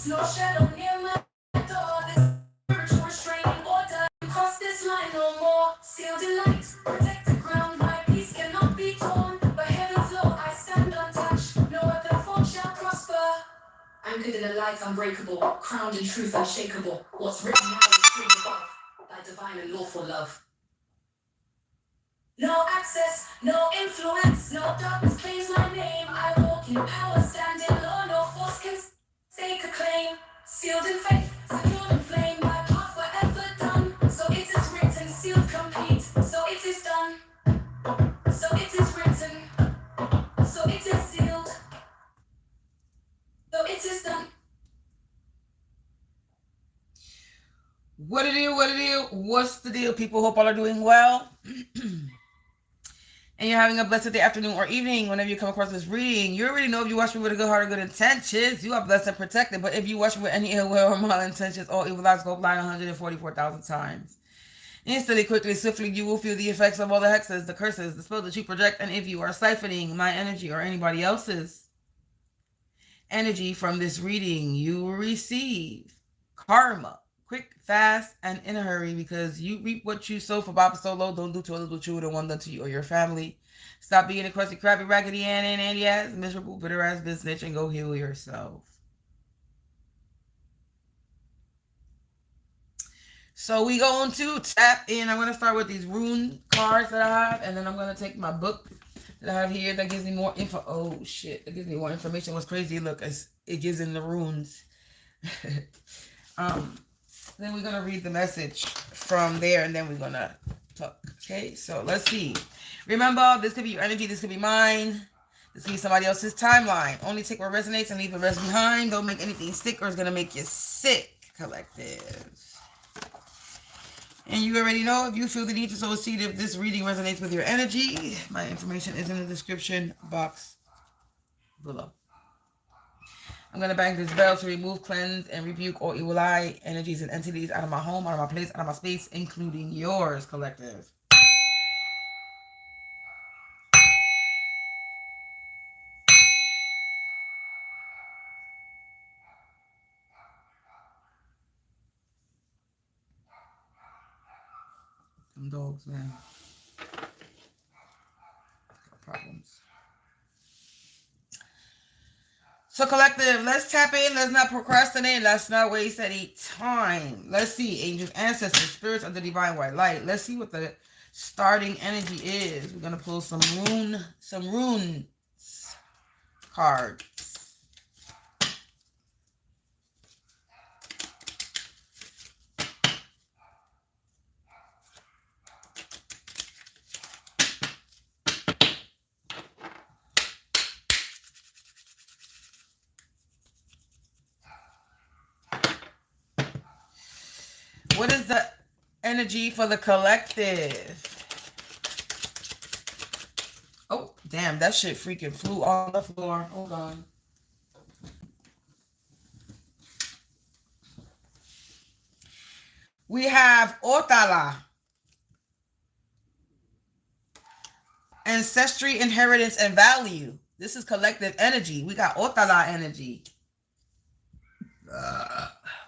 No shadow near my door. This spiritual restraining order. You cross this line no more. Sealed in light, protect the ground. My peace cannot be torn. By heaven's law, I stand untouched. No weapon formed shall prosper. Anchored in a light unbreakable, crowned in truth unshakable. What's written now is true above. Thy divine and lawful love. No access, no influence, no darkness claims my name. I walk in power, stand in law, no force can stake a claim. Sealed in faith, secured in flame, my path forever done. So it is written, sealed complete, so it is done. So it is written, so it is sealed, so it is done. What it is, what it is, what's the deal, people? Hope all are doing well. And you're having a blessed day, afternoon, or evening whenever you come across this reading. You already know if you watch me with a good heart or good intentions, you are blessed and protected. But if you watch me with any ill will or malintentions, all evil eyes go blind 144,000 times. Instantly, quickly, swiftly, you will feel the effects of all the hexes, the curses, the spells that you project. And if you are siphoning my energy or anybody else's energy from this reading, you will receive karma. Quick, fast, and in a hurry, because you reap what you sow. For Baba Solo. Don't do to others what you would have want done to you or your family. Stop being a crusty, crappy, raggedy, and ass, miserable, bitter ass bitch, and go heal yourself. So we going to tap in. I'm going to start with these rune cards that I have, and then I'm going to take my book that I have here that gives me more info. Oh shit, that gives me more information. What's crazy? Look, it gives in the runes. Then we're going to read the message from there, and then we're going to talk. Okay, so let's see. Remember, this could be your energy. This could be mine. This could be somebody else's timeline. Only take what resonates and leave the rest behind. Don't make anything stick or it's going to make you sick, collective. And you already know, if you feel the need to sow a seed, if this reading resonates with your energy, my information is in the description box below. I'm going to bang this bell to remove, cleanse, and rebuke all evil eye energies and entities out of my home, out of my place, out of my space, including yours, collective. Them dogs, man. Got problems. So, collective, let's tap in. Let's not procrastinate. Let's not waste any time. Let's see. Angels, ancestors, spirits of the divine white light. Let's see what the starting energy is. We're going to pull some runes cards. What is the energy for the collective? Oh, damn, that shit freaking flew on the floor. Hold on. We have Otala. Ancestry, inheritance, and value. This is collective energy. We got Otala energy.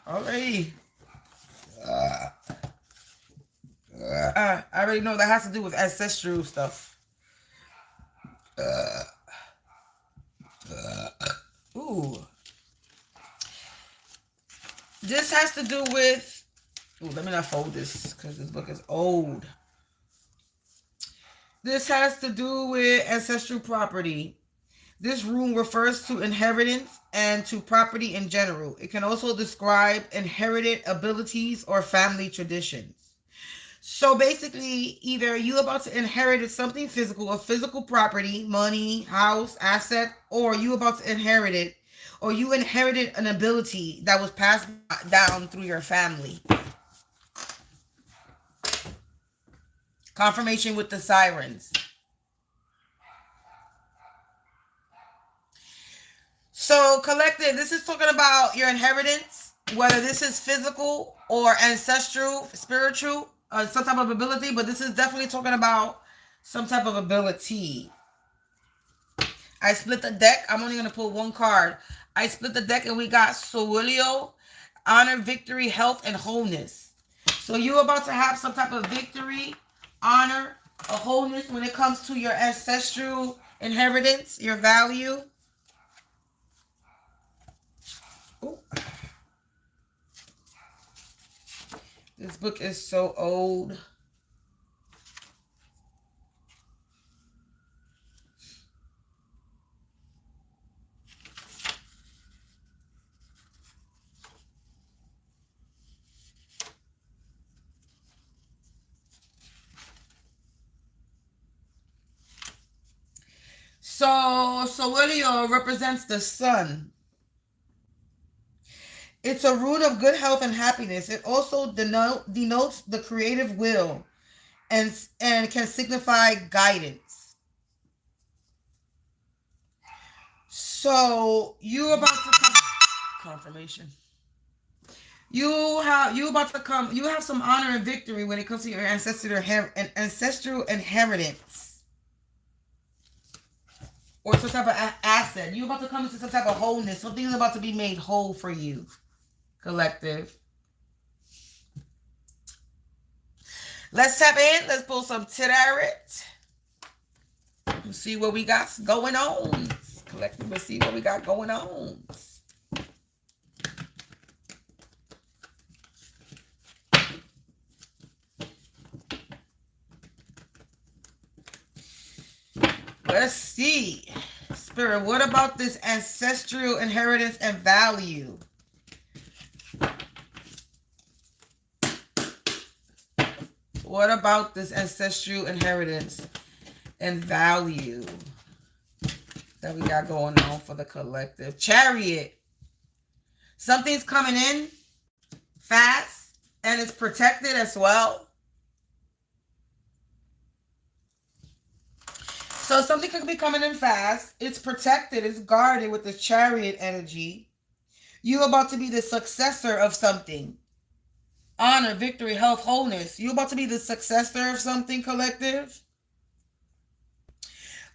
Alrighty. I already know that has to do with ancestral stuff. Ooh. This has to do with... Ooh, let me not fold this because this book is old. This has to do with ancestral property. This rune refers to inheritance and to property in general. It can also describe inherited abilities or family traditions. So basically, either you're about to inherit something physical, a physical property, money, house, asset, or you about to inherit it, or you inherited an ability that was passed down through your family. Confirmation with the sirens. So, collective, this is talking about your inheritance, whether this is physical or ancestral, spiritual, some type of ability, but this is definitely talking about some type of ability. I split the deck. I'm only going to pull one card. I split the deck and we got Solilio, honor, victory, health, and wholeness. So you're about to have some type of victory, honor, a wholeness when it comes to your ancestral inheritance, your value. Ooh. This book is so old. So Solilio represents the sun. It's a rune of good health and happiness. It also denotes the creative will and can signify guidance. So you about to come confirmation. You have some honor and victory when it comes to your ancestral inheritance. Or some type of asset. You're about to come into some type of wholeness. Something's about to be made whole for you, collective. Let's tap in. Let's pull some tarot. Let's see what we got going on. Collective, let's see what we got going on. Let's see. Spirit, what about this ancestral inheritance and value? What about this ancestral inheritance and value that we got going on for the collective? Chariot. Something's coming in fast and it's protected as well. So something could be coming in fast. It's protected. It's guarded with the chariot energy. You're about to be the successor of something. Honor, victory, health, wholeness. You're about to be the successor of something, collective.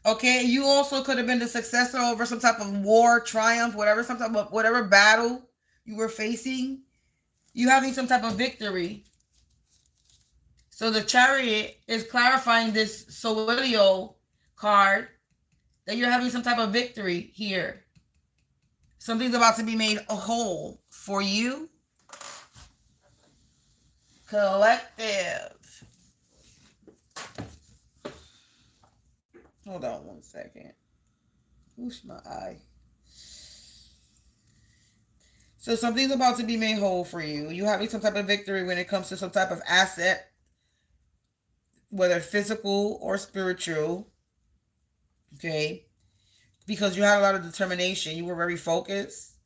Okay, you also could have been the successor over some type of war, triumph, whatever battle you were facing. You having some type of victory. So the chariot is clarifying this Solilio card that you're having some type of victory here. Something's about to be made whole for you, collective. Hold on one second. Whoosh my eye. So something's about to be made whole for you. You having some type of victory when it comes to some type of asset, whether physical or spiritual. Okay, because you had a lot of determination. You were very focused.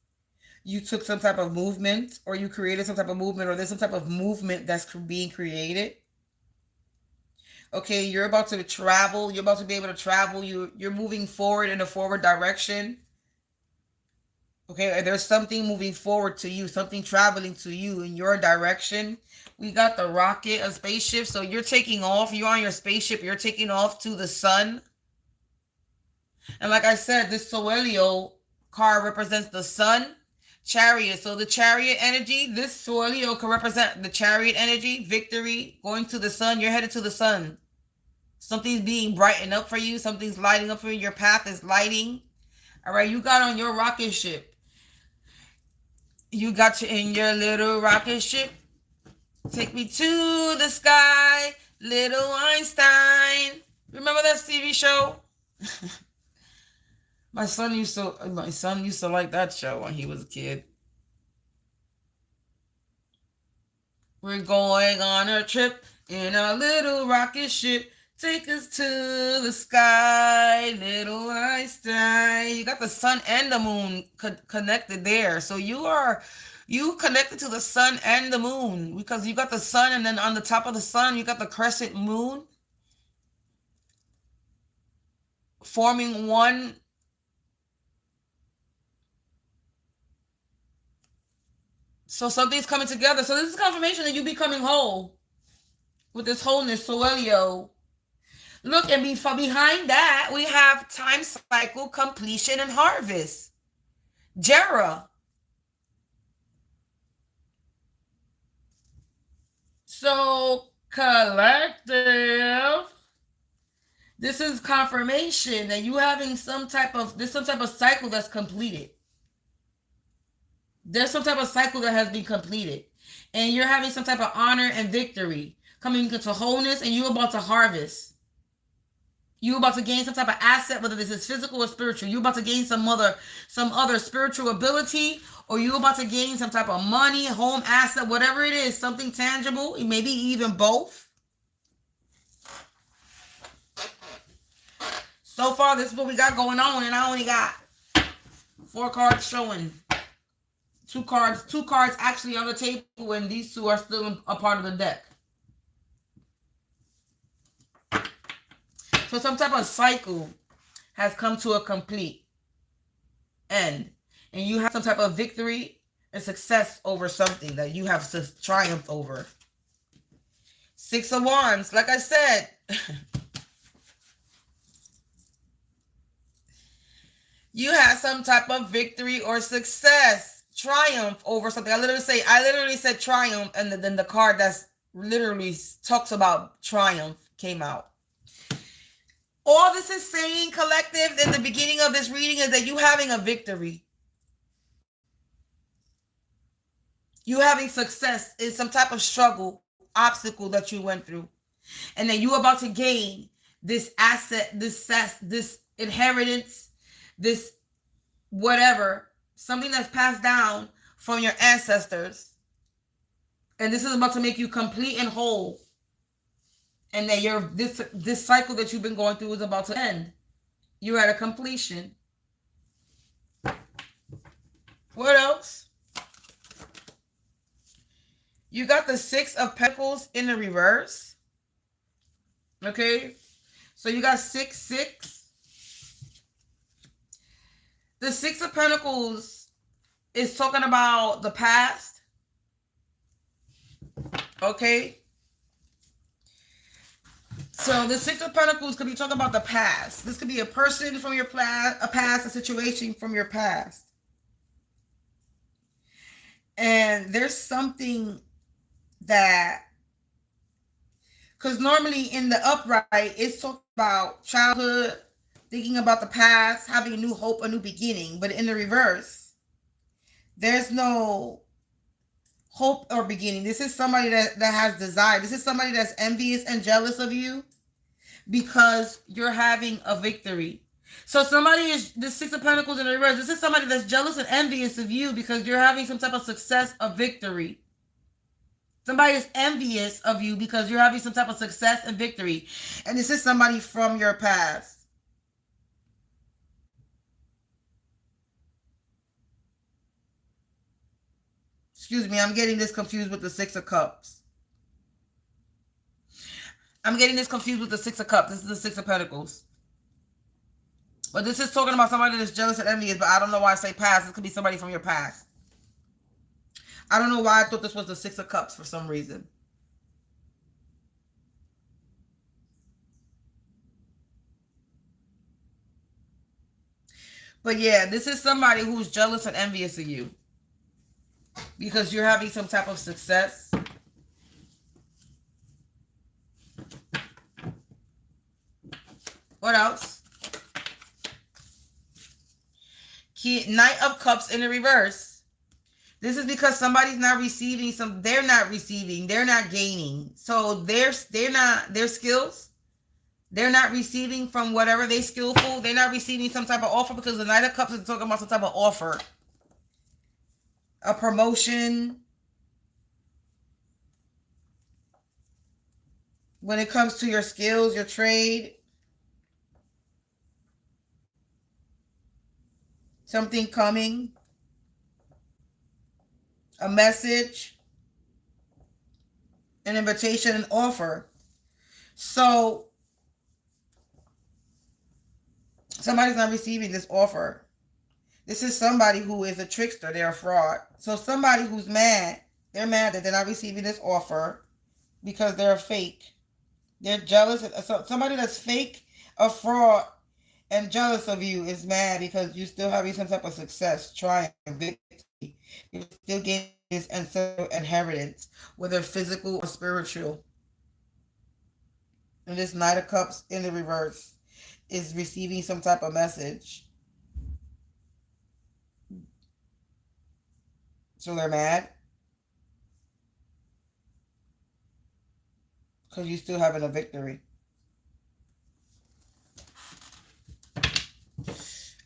You took some type of movement, or you created some type of movement, or there's some type of movement that's being created. Okay, you're about to travel. You're about to be able to travel. You're moving forward in a forward direction. Okay, there's something moving forward to you, something traveling to you in your direction. We got the rocket, a spaceship. So you're taking off. You're on your spaceship. You're taking off to the sun. And like I said, this Solilio card represents the sun, chariot. So the chariot energy, this Solilio can represent the chariot energy, victory, going to the sun. You're headed to the sun. Something's being brightened up for you. Something's lighting up for you. Your path is lighting. All right, you got on your rocket ship. You got in your little rocket ship. Take me to the sky, little Einstein. Remember that TV show? My son used to like that show when he was a kid. We're going on a trip in a little rocket ship. Take us to the sky, little Einstein. You got the sun and the moon connected there. So you connected to the sun and the moon because you got the sun, and then on the top of the sun, you got the crescent moon forming one. So something's coming together. So this is confirmation that you're becoming whole with this wholeness, Solilio. Look, and behind that, we have time cycle, completion, and harvest. Jera. So collective, this is confirmation that you having some type of cycle that's completed. There's some type of cycle that has been completed, and you're having some type of honor and victory coming into wholeness, and you're about to harvest. You're about to gain some type of asset, whether this is physical or spiritual. You're about to gain some other spiritual ability, or you're about to gain some type of money, home asset, whatever it is, something tangible, maybe even both. So far, this is what we got going on, and I only got 4 cards showing. 2 cards actually on the table, and these 2 are still a part of the deck. So some type of cycle has come to a complete end, and you have some type of victory and success over something that you have to triumph over. 6 of Wands, like I said, you have some type of victory or success, triumph over something. I literally said triumph, and then the card that's literally talks about triumph came out. All this is saying, collective, in the beginning of this reading is that you having a victory. You having success in some type of struggle, obstacle that you went through. And that you're about to gain this asset, this inheritance, this whatever, something that's passed down from your ancestors. And this is about to make you complete and whole. And that this cycle that you've been going through is about to end. You're at a completion. What else? You got the 6 of Pentacles in the reverse. Okay? So you got 6, 6. The 6 of Pentacles is talking about the past. Okay? So the 6 of Pentacles could be talking about the past. This could be a person from your past, a situation from your past. And there's something that, because normally in the upright, it's talking about childhood, thinking about the past, having a new hope, a new beginning. But in the reverse, there's no hope or beginning. This is somebody that has desire. This is somebody that's envious and jealous of you because you're having a victory. So somebody is, the 6 of Pentacles in the reverse, this is somebody that's jealous and envious of you because you're having some type of success, a victory. Somebody is envious of you because you're having some type of success and victory. And this is somebody from your past. Excuse me, I'm getting this confused with the 6 of Cups. I'm getting this confused with the 6 of Cups. This is the 6 of Pentacles. But this is talking about somebody that's jealous and envious, but I don't know why I say past. This could be somebody from your past. I don't know why I thought this was the 6 of Cups for some reason. But yeah, this is somebody who's jealous and envious of you because you're having some type of success. What else? Knight of Cups in the reverse. This is because somebody's not receiving they're not gaining. So their skills, they're not receiving from whatever they skillful. They're not receiving some type of offer because the Knight of Cups is talking about some type of offer. A promotion. When it comes to your skills, your trade. Something coming. A message. An invitation, an offer. So somebody's not receiving this offer. This is somebody who is a trickster. They're a fraud. So somebody who's mad. They're mad that they're not receiving this offer because they're fake. They're jealous. So somebody that's fake, a fraud, and jealous of you, is mad because you still having some type of success, triumph, victory. You're still gaining this ancestral inheritance, whether physical or spiritual. And this Knight of Cups in the reverse is receiving some type of message. So they're mad because you still having a victory.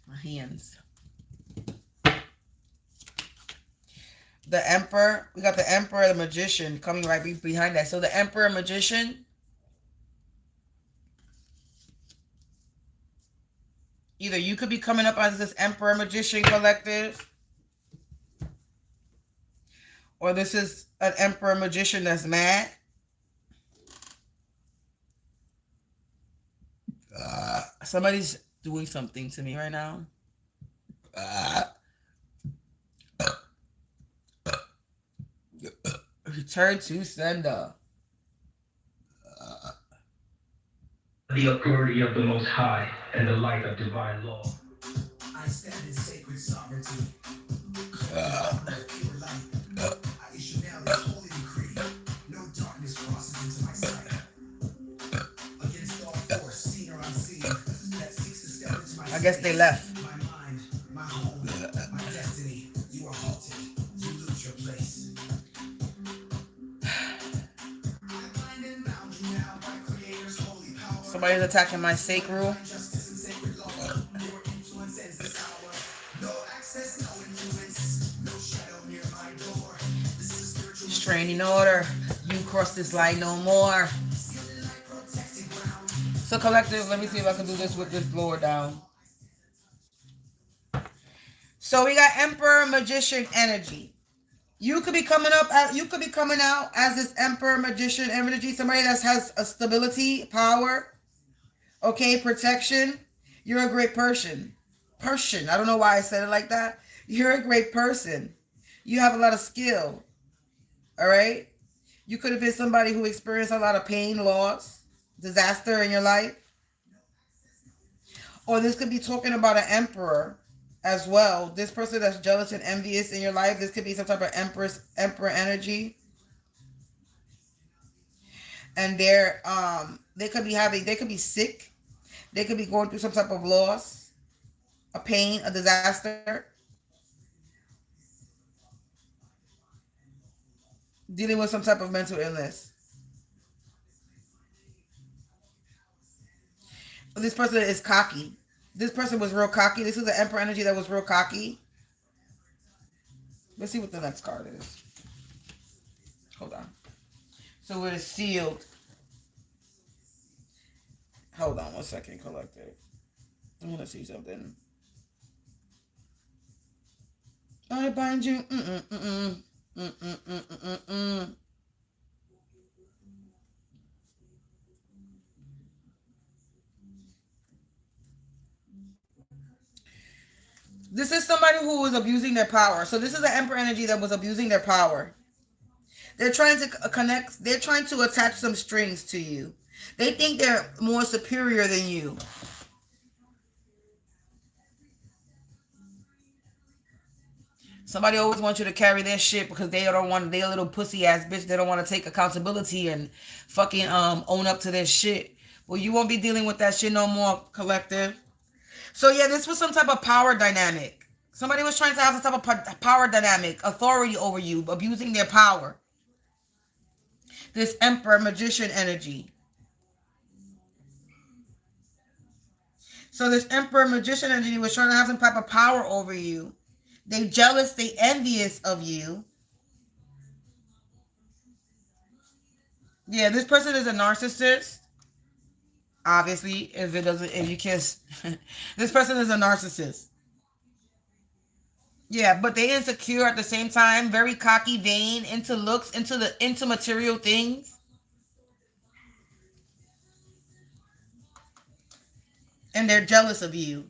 My hands. The Emperor, we got the Emperor, the Magician coming right behind that. So the Emperor, Magician, either you could be coming up as this Emperor, Magician collective, or this is an Emperor, Magician that's mad. Somebody's doing something to me right now. Return to sender. The authority of the Most High and the light of divine law. I stand in sacred sovereignty. Pure light. I issue now this holy decree. No darkness crosses into my sight. Against all force, seen or unseen, that seeks to step into my I guess they left. My mind, my home, my destiny. You are halted. You lose your place. I bind and bound you now by Creator's holy power. Somebody's attacking my sacral. Justice and sacred law. Your influence ends this hour. No access, no influence. No shadow near my door. This is a spiritual Straining order. You cross this line no more. protected ground. So collective, let me see if I can do this with this blower down. So we got Emperor, Magician energy. You could be coming out as this Emperor, Magician energy. Somebody that has a stability, power, okay, protection. You're a great person. I don't know why I said it like that. You're a great person. You have a lot of skill. All right. You could have been somebody who experienced a lot of pain, loss, disaster in your life. Or this could be talking about an emperor as well. This person that's jealous and envious in your life. This could be some type of emperor energy. And they could be sick. They could be going through some type of loss, a pain, a disaster. Dealing with some type of mental illness. This person is cocky. This person was real cocky. This is the Emperor energy that was real cocky. Let's see what the next card is. Hold on. So it is sealed. Hold on 1 second, collective. I want to see something. I bind you. This is somebody who was abusing their power. So this is the Emperor energy that was abusing their power. They're trying to connect. They're trying to attach some strings to you. They think they're more superior than you. Somebody always wants you to carry their shit because they don't want, they a little pussy ass bitch. They don't want to take accountability and fucking own up to their shit. Well, you won't be dealing with that shit no more, collective. So yeah, this was some type of power dynamic. Somebody was trying to have some type of power dynamic, authority over you, abusing their power. This Emperor Magician energy. So this Emperor Magician energy was trying to have some type of power over you. They jealous, they envious of you. Yeah, this person is a narcissist. Obviously, if you kiss, this person is a narcissist. Yeah, but they insecure at the same time, very cocky, vain, into looks, into material things. And they're jealous of you.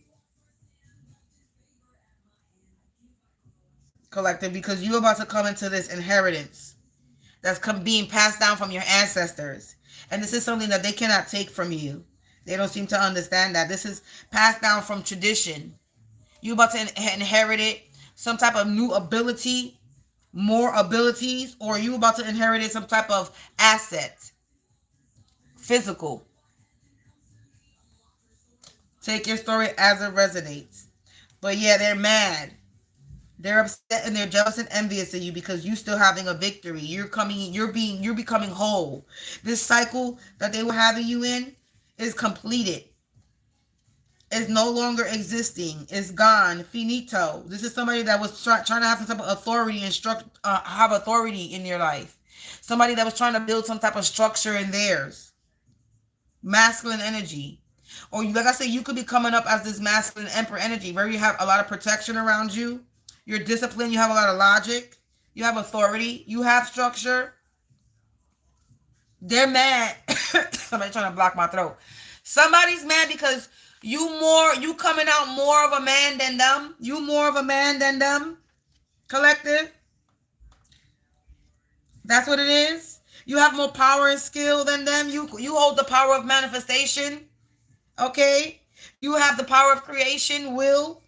Collective, because you're about to come into this inheritance that's being passed down from your ancestors. And this is something that they cannot take from you. They don't seem to understand that. This is passed down from tradition. You about to inherit it, some type of new ability, more abilities, or you about to inherit it, some type of asset, physical. Take your story as it resonates. But yeah, they're mad. They're upset and they're jealous and envious of you because you still having a victory. You're becoming whole. This cycle that they were having you in is completed. It's no longer existing. It's gone. Finito. This is somebody that was trying to have some type of authority and have authority in your life. Somebody that was trying to build some type of structure in theirs. Masculine energy. Or like I said, you could be coming up as this masculine emperor energy where you have a lot of protection around you. You're disciplined. You have a lot of logic. You have authority. You have structure. They're mad. Somebody trying to block my throat. Somebody's mad because you coming out more of a man than them. You more of a man than them. Collective. That's what it is. You have more power and skill than them. You hold the power of manifestation. Okay? You have the power of creation, will,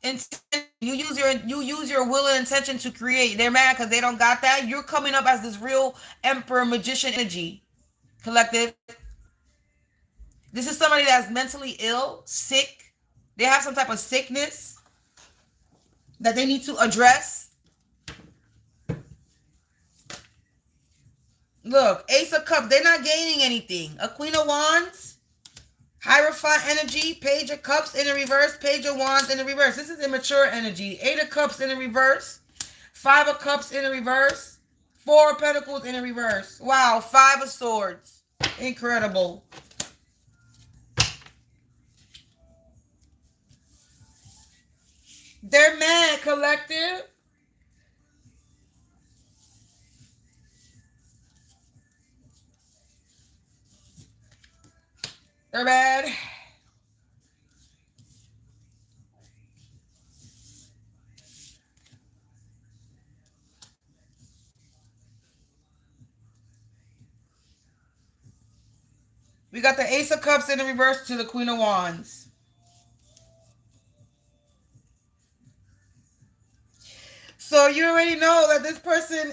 intention. You use your will and intention to create. They're mad because they don't got that. You're coming up as this real emperor magician energy. Collective. This is somebody that's mentally ill, sick. They have some type of sickness that they need to address. Look, Ace of Cups, they're not gaining anything. A Queen of Wands, Hierophant energy, Page of Cups in the reverse, Page of Wands in the reverse. This is immature energy. 8 of Cups in the reverse, 5 of Cups in the reverse, 4 of Pentacles in the reverse. Wow, 5 of Swords. Incredible. They're mad, collective. They're mad. We got the Ace of Cups in the reverse to the Queen of Wands. So you already know that this person...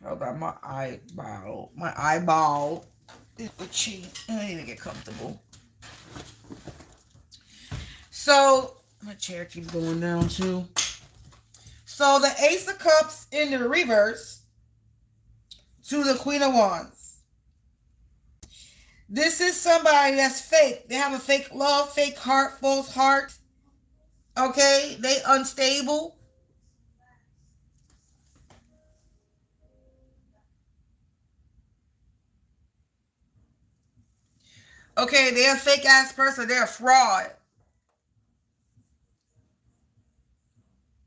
Hold on, my eyeball is itchy. I need to get comfortable. So, my chair keeps going down too. So the Ace of Cups in the reverse to the Queen of Wands. This is somebody that's fake. They have a fake love, fake heart, false heart. Okay, they unstable. Okay, they're a fake ass person. They're a fraud.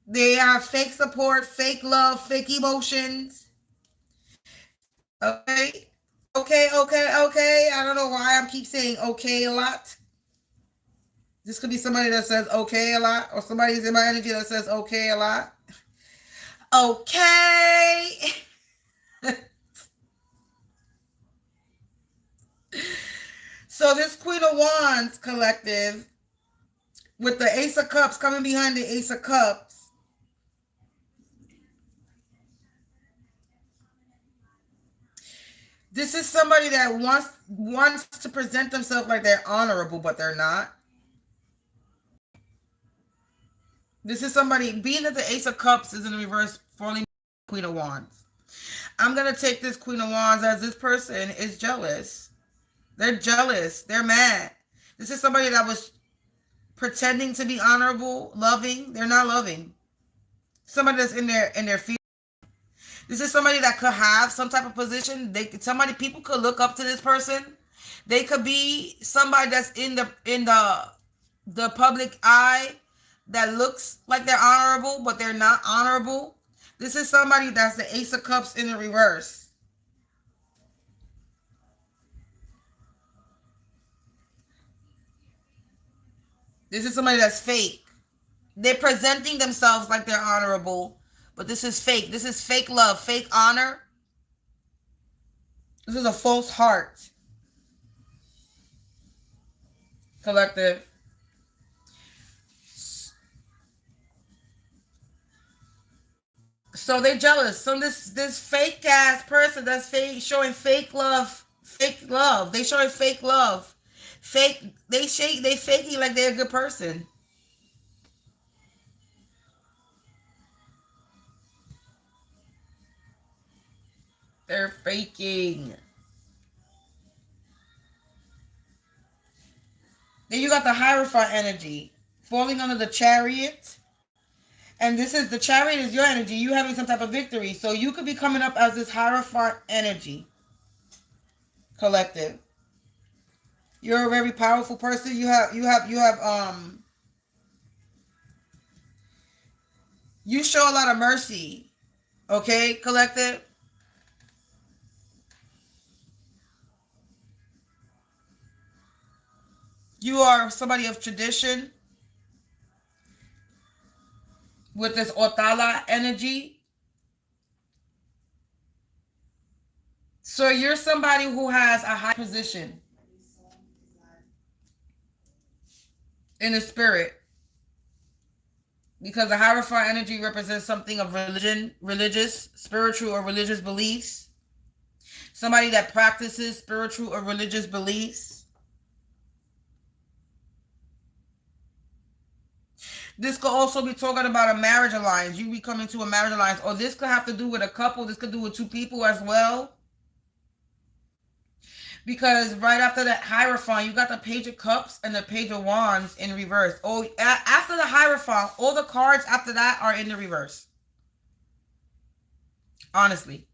They have fake support, fake love, fake emotions. Okay. Okay. I don't know why I keep saying okay a lot. This could be somebody that says okay a lot, or somebody's in my energy that says okay a lot. Okay. So this Queen of Wands collective with the Ace of Cups coming behind the Ace of Cups. This is somebody that wants to present themselves like they're honorable, but they're not. This is somebody, being that the Ace of Cups is in the reverse, falling Queen of Wands. I'm going to take this Queen of Wands as this person is jealous. They're jealous. They're mad. This is somebody that was pretending to be honorable, loving. They're not loving. Somebody that's in their feelings. This is somebody that could have some type of position. People could look up to this person. They could be somebody that's in the public eye that looks like they're honorable, but they're not honorable. This is somebody that's the Ace of Cups in the reverse. This is somebody that's fake. They're presenting themselves like they're honorable, but this is fake. This is fake love, fake honor. This is a false heart. Collective. So they're jealous. So this fake ass person that's fake showing fake love. Fake love. They showing fake love. Fake they faking like they're a good person. They're faking. Then you got the Hierophant energy falling under the Chariot. And this is the Chariot is your energy. You having some type of victory. So you could be coming up as this Hierophant energy. Collective. You're a very powerful person. You show a lot of mercy. Okay, collective. You are somebody of tradition with this Otala energy. So you're somebody who has a high position in the spirit. Because the Hierophant energy represents something of religion, religious, spiritual, or religious beliefs. Somebody that practices spiritual or religious beliefs. This could also be talking about a marriage alliance. You be coming to a marriage alliance. Or this could have to do with a couple. This could do with two people as well. Because right after that Hierophant, you got the Page of Cups and the Page of Wands in reverse. Oh, after the Hierophant, all the cards after that are in the reverse. Honestly.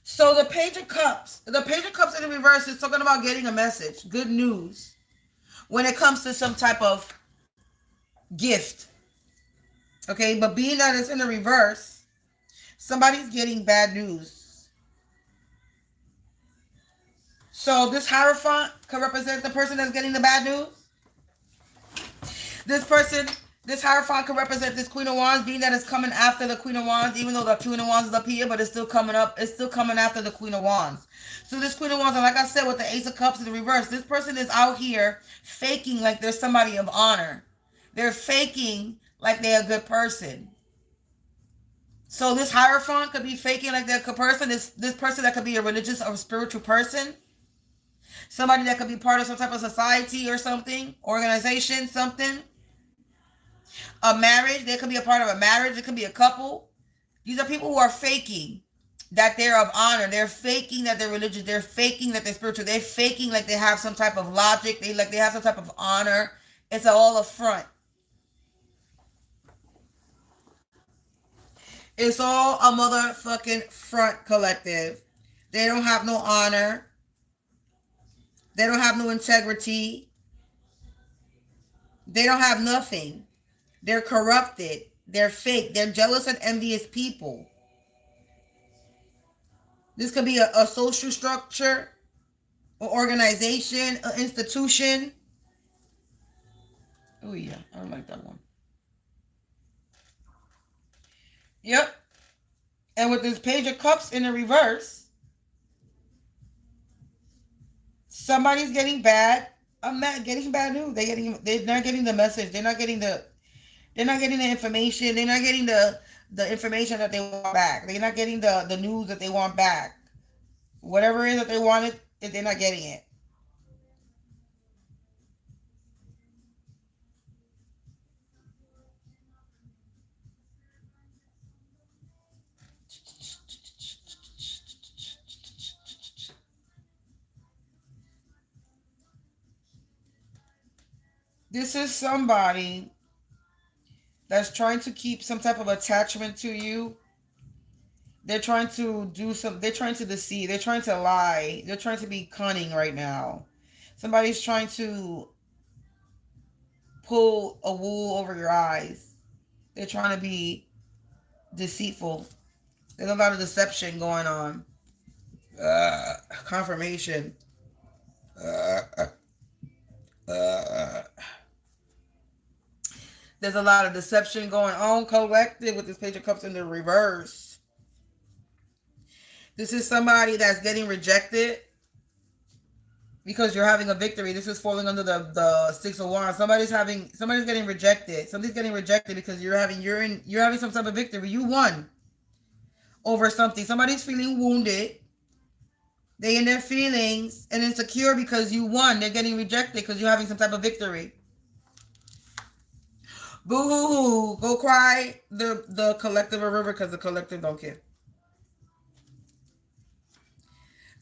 So the Page of Cups in the reverse is talking about getting a message, good news, when it comes to some type of gift. Okay, but being that it's in the reverse, somebody's getting bad news. So this Hierophant could represent the person that's getting the bad news. This Hierophant could represent this Queen of Wands, being that it's coming after the Queen of Wands, even though the Queen of Wands is up here, but it's still coming up. It's still coming after the Queen of Wands. So this Queen of Wands, and like I said, with the Ace of Cups in the reverse, this person is out here faking like they're somebody of honor. They're faking like they're a good person. So this Hierophant could be faking like they're a good person. This person that could be a religious or spiritual person. Somebody that could be part of some type of society or something, organization, something. A marriage, they could be a part of a marriage. It could be a couple. These are people who are faking that they're of honor. They're faking that they're religious. They're faking that they're spiritual. They're faking like they have some type of logic. They have some type of honor. It's all a front. It's all a motherfucking front, collective. They don't have no honor. They don't have no integrity. They don't have nothing. They're corrupted. They're fake. They're jealous and envious people. This could be a social structure, an organization, an institution. Oh, yeah. I don't like that one. Yep. And with this Page of Cups in the reverse, somebody's getting bad. I'm not getting bad news. They're not getting the message. They're not getting the information. They're not getting the information that they want back. They're not getting the news that they want back. Whatever it is that they wanted, they're not getting it. This is somebody that's trying to keep some type of attachment to you. They're trying to they're trying to deceive. They're trying to lie. They're trying to be cunning right now. Somebody's trying to pull a wool over your eyes. They're trying to be deceitful. There's a lot of deception going on. Confirmation. There's a lot of deception going on, collective, with this Page of Cups in the reverse. This is somebody that's getting rejected because you're having a victory. This is falling under the Six of Wands. Somebody's getting rejected. Somebody's getting rejected because you're having some type of victory. You won over something. Somebody's feeling wounded. They in their feelings and insecure because you won. They're getting rejected because you're having some type of victory. Boo-hoo-hoo. Go cry the collective a river because the collective don't care.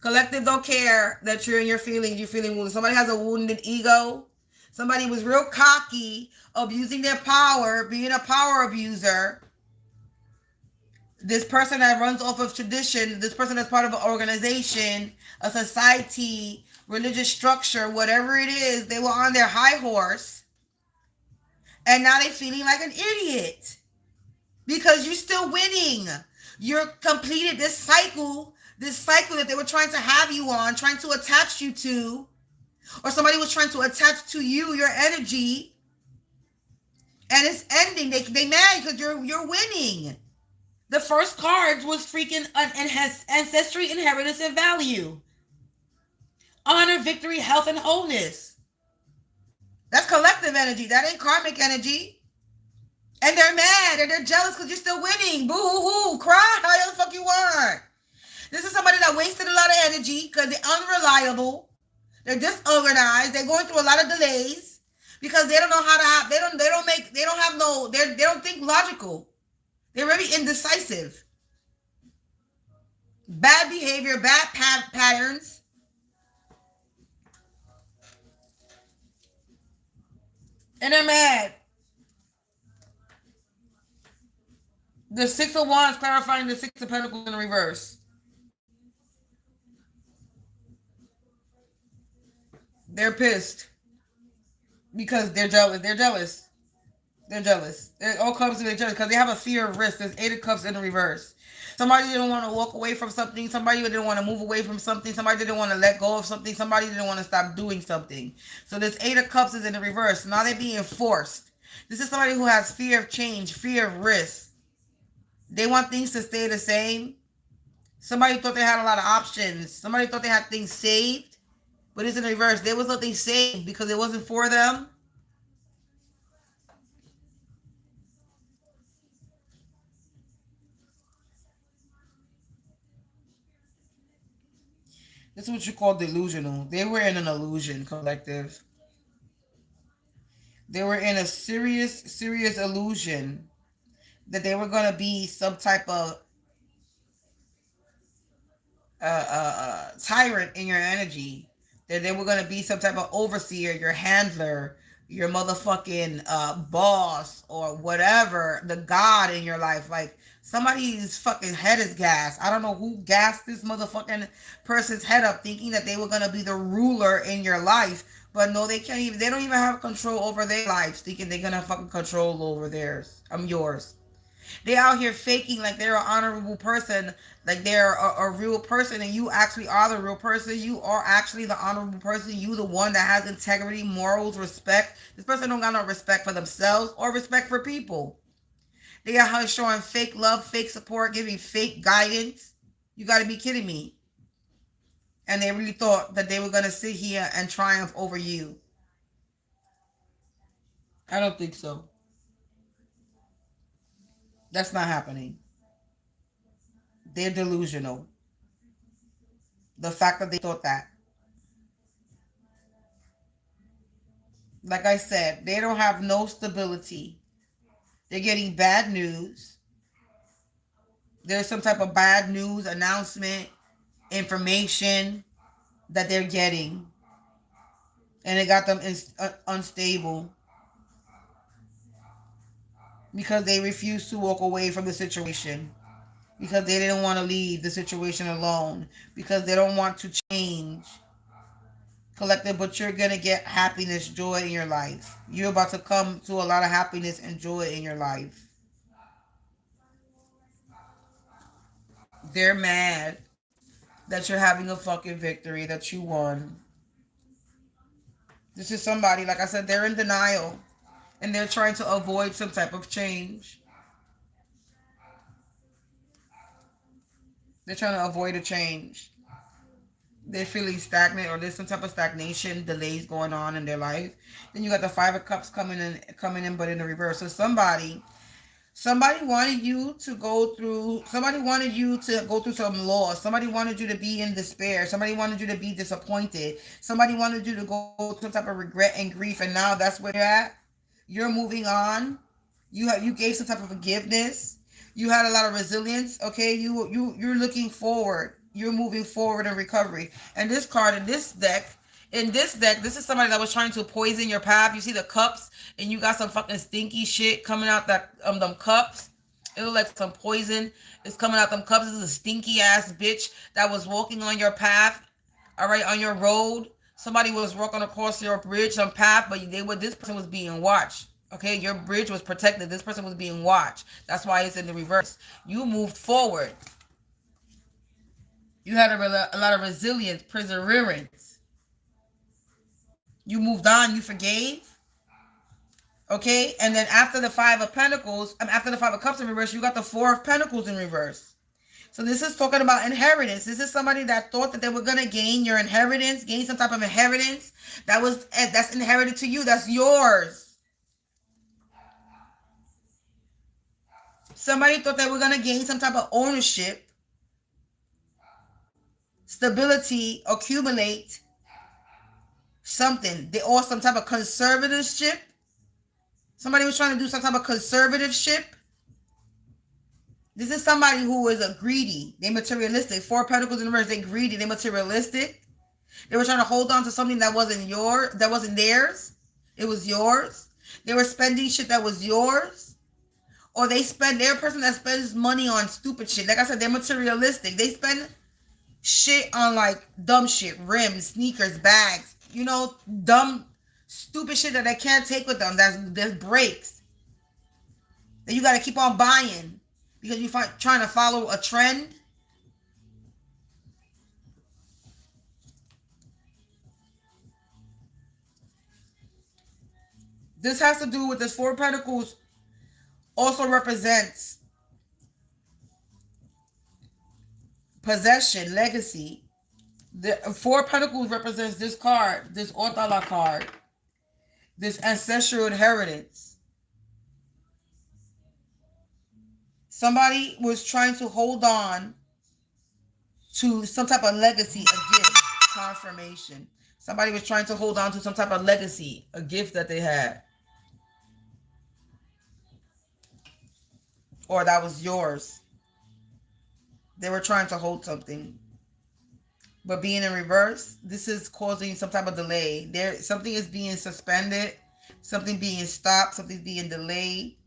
Collective don't care that you're in your feelings. You're feeling wounded. Somebody has a wounded ego. Somebody was real cocky, abusing their power, being a power abuser. This person that runs off of tradition, this person that's part of an organization, a society, religious structure, whatever it is, they were on their high horse. And now they're feeling like an idiot. Because you're still winning. You're completed this cycle that they were trying to have you on, trying to attach you to, or somebody was trying to attach to you, your energy, and it's ending. They mad because you're winning. The first card was freaking ancestry, inheritance, and value. Honor, victory, health, and wholeness. That's collective energy. That ain't karmic energy. And they're mad and they're jealous because you're still winning. Boo-hoo-hoo. Cry how the fuck you want. This is somebody that wasted a lot of energy because they're unreliable. They're disorganized. They're going through a lot of delays because they don't know how to have, they don't think logical. They're really indecisive. Bad behavior, bad patterns. And they're mad. The Six of Wands clarifying the Six of Pentacles in reverse. They're pissed because they're jealous. They're jealous. They're jealous. It all comes to they're jealous because they have a fear of risk. There's Eight of Cups in the reverse. Somebody didn't want to walk away from something. Somebody didn't want to move away from something. Somebody didn't want to let go of something. Somebody didn't want to stop doing something. So this Eight of Cups is in the reverse. Now they're being forced. This is somebody who has fear of change, fear of risk. They want things to stay the same. Somebody thought they had a lot of options. Somebody thought they had things saved. But it's in the reverse. There was nothing saved because it wasn't for them. This is what you call delusional. They were in an illusion, collective. They were in a serious illusion that they were going to be some type of tyrant in your energy. That they were going to be some type of overseer, your handler, your motherfucking boss, or whatever, the god in your life. Like, somebody's fucking head is gassed. I don't know who gassed this motherfucking person's head up thinking that they were going to be the ruler in your life. But no, they can't even, they don't even have control over their lives, thinking they're going to fucking control over theirs. Yours. They out here faking like they're an honorable person, like they're a real person, and you actually are the real person. You are actually the honorable person. You the one that has integrity, morals, respect. This person don't got no respect for themselves or respect for people. They are showing fake love, fake support, giving fake guidance. You got to be kidding me. And they really thought that they were going to sit here and triumph over you. I don't think so. That's not happening. They're delusional. The fact that they thought that. Like I said, they don't have no stability. They're getting bad news. There's some type of bad news, announcement, information that they're getting. And it got them unstable. Because they refused to walk away from the situation. Because they didn't want to leave the situation alone. Because they don't want to change. Collective, but you're going to get happiness, joy in your life. You're about to come to a lot of happiness and joy in your life. They're mad that you're having a fucking victory, that you won. This is somebody, like I said, they're in denial. And they're trying to avoid some type of change. They're trying to avoid a change. They're feeling stagnant, or there's some type of stagnation, delays going on in their life. Then you got the Five of Cups coming in, but in the reverse. So somebody wanted you to go through. Somebody wanted you to go through some loss. Somebody wanted you to be in despair. Somebody wanted you to be disappointed. Somebody wanted you to go through some type of regret and grief. And now that's where you're at. You're moving on. You gave some type of forgiveness. You had a lot of resilience. Okay, you're looking forward. You're moving forward in recovery. And this card in this deck, this is somebody that was trying to poison your path. You see the cups, and you got some fucking stinky shit coming out that them cups. It look like some poison is coming out them cups. This is a stinky ass bitch that was walking on your path. All right, on your road. Somebody was walking across your bridge, some path, but this person was being watched. Okay, your bridge was protected. This person was being watched. That's why it's in the reverse. You moved forward. You had a lot of resilience, perseverance. You moved on. You forgave. Okay, and then after the Five of Pentacles, after the Five of Cups in reverse, you got the Four of Pentacles in reverse. So this is talking about inheritance. This is somebody that thought that they were gonna gain your inheritance, gain some type of inheritance that's inherited to you. That's yours. Somebody thought they were gonna gain some type of ownership, stability, accumulate something. Or some type of conservatorship. Somebody was trying to do some type of conservatorship. This is somebody who is a greedy. They materialistic. Four of Pentacles in reverse. They greedy. They materialistic. They were trying to hold on to something that wasn't theirs. It was yours. They were spending shit that was yours. Or they're a person that spends money on stupid shit. Like I said, they're materialistic. They spend shit on like dumb shit. Rims, sneakers, bags. You know, dumb, stupid shit that they can't take with them. That breaks. That you got to keep on buying. Because you're trying to follow a trend. This has to do with this Four of Pentacles also represents possession, legacy. The Four of Pentacles represents this card, this Otala card, this ancestral inheritance. Somebody was trying to hold on to some type of legacy, a gift, confirmation. Somebody was trying to hold on to some type of legacy, a gift that they had. Or that was yours. They were trying to hold something. But being in reverse, this is causing some type of delay. Something is being suspended, something being stopped, something being delayed.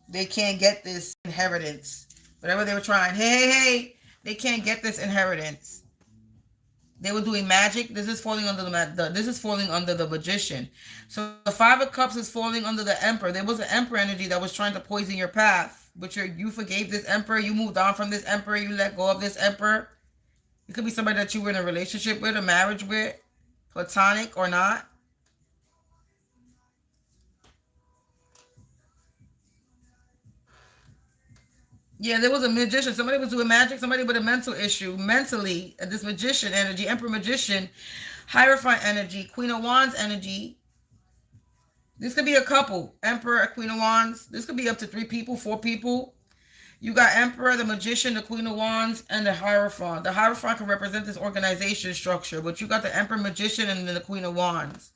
They can't get this inheritance. Whatever they were trying. Hey, they can't get this inheritance. They were doing magic. This is falling under the Magician. So the Five of Cups is falling under the Emperor. There was an Emperor energy that was trying to poison your path. But you forgave this Emperor. You moved on from this Emperor. You let go of this Emperor. It could be somebody that you were in a relationship with, a marriage with, platonic or not. Yeah, there was a magician. Somebody was doing magic. Somebody with a mental issue. Mentally, this magician energy, Emperor magician, Hierophant energy, Queen of Wands energy. This could be a couple. Emperor, Queen of Wands. This could be up to 3 people, 4 people. You got Emperor, the Magician, the Queen of Wands, and the Hierophant. The Hierophant can represent this organization structure, but you got the Emperor, Magician, and then the Queen of Wands.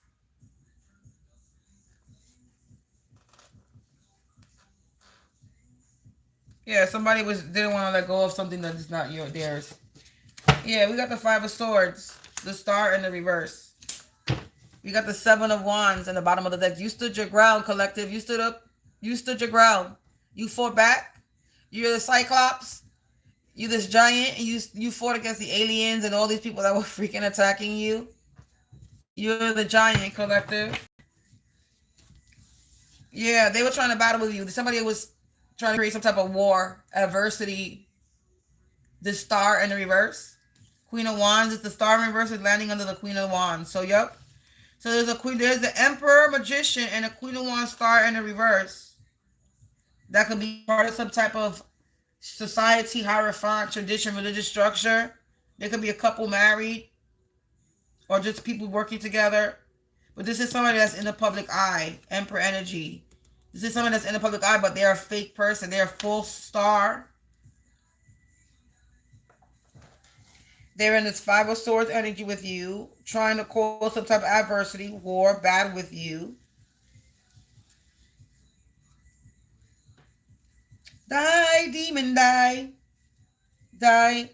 Yeah, somebody didn't want to let go of something that is not theirs. Yeah, we got the Five of Swords, the Star in the reverse. We got the Seven of Wands in the bottom of the deck. You stood your ground, collective. You stood up. You stood your ground. You fought back. You're the Cyclops. You're this giant. And you fought against the aliens and all these people that were freaking attacking you. You're the giant, collective. Yeah, they were trying to battle with you. Somebody was trying to create some type of war, adversity. The Star in the reverse. Queen of Wands is the Star in reverse is landing under the Queen of Wands. So, yep. So there's the Emperor, Magician, and a Queen of Wands star in the reverse. That could be part of some type of society, hierophant, tradition, religious structure. There could be a couple married or just people working together. But this is somebody that's in the public eye. Emperor energy. This is someone that's in the public eye, but they're a fake person. They're a full star. They're in this Five of Swords energy with you, trying to cause some type of adversity, war, bad with you. Die, demon, die. Die.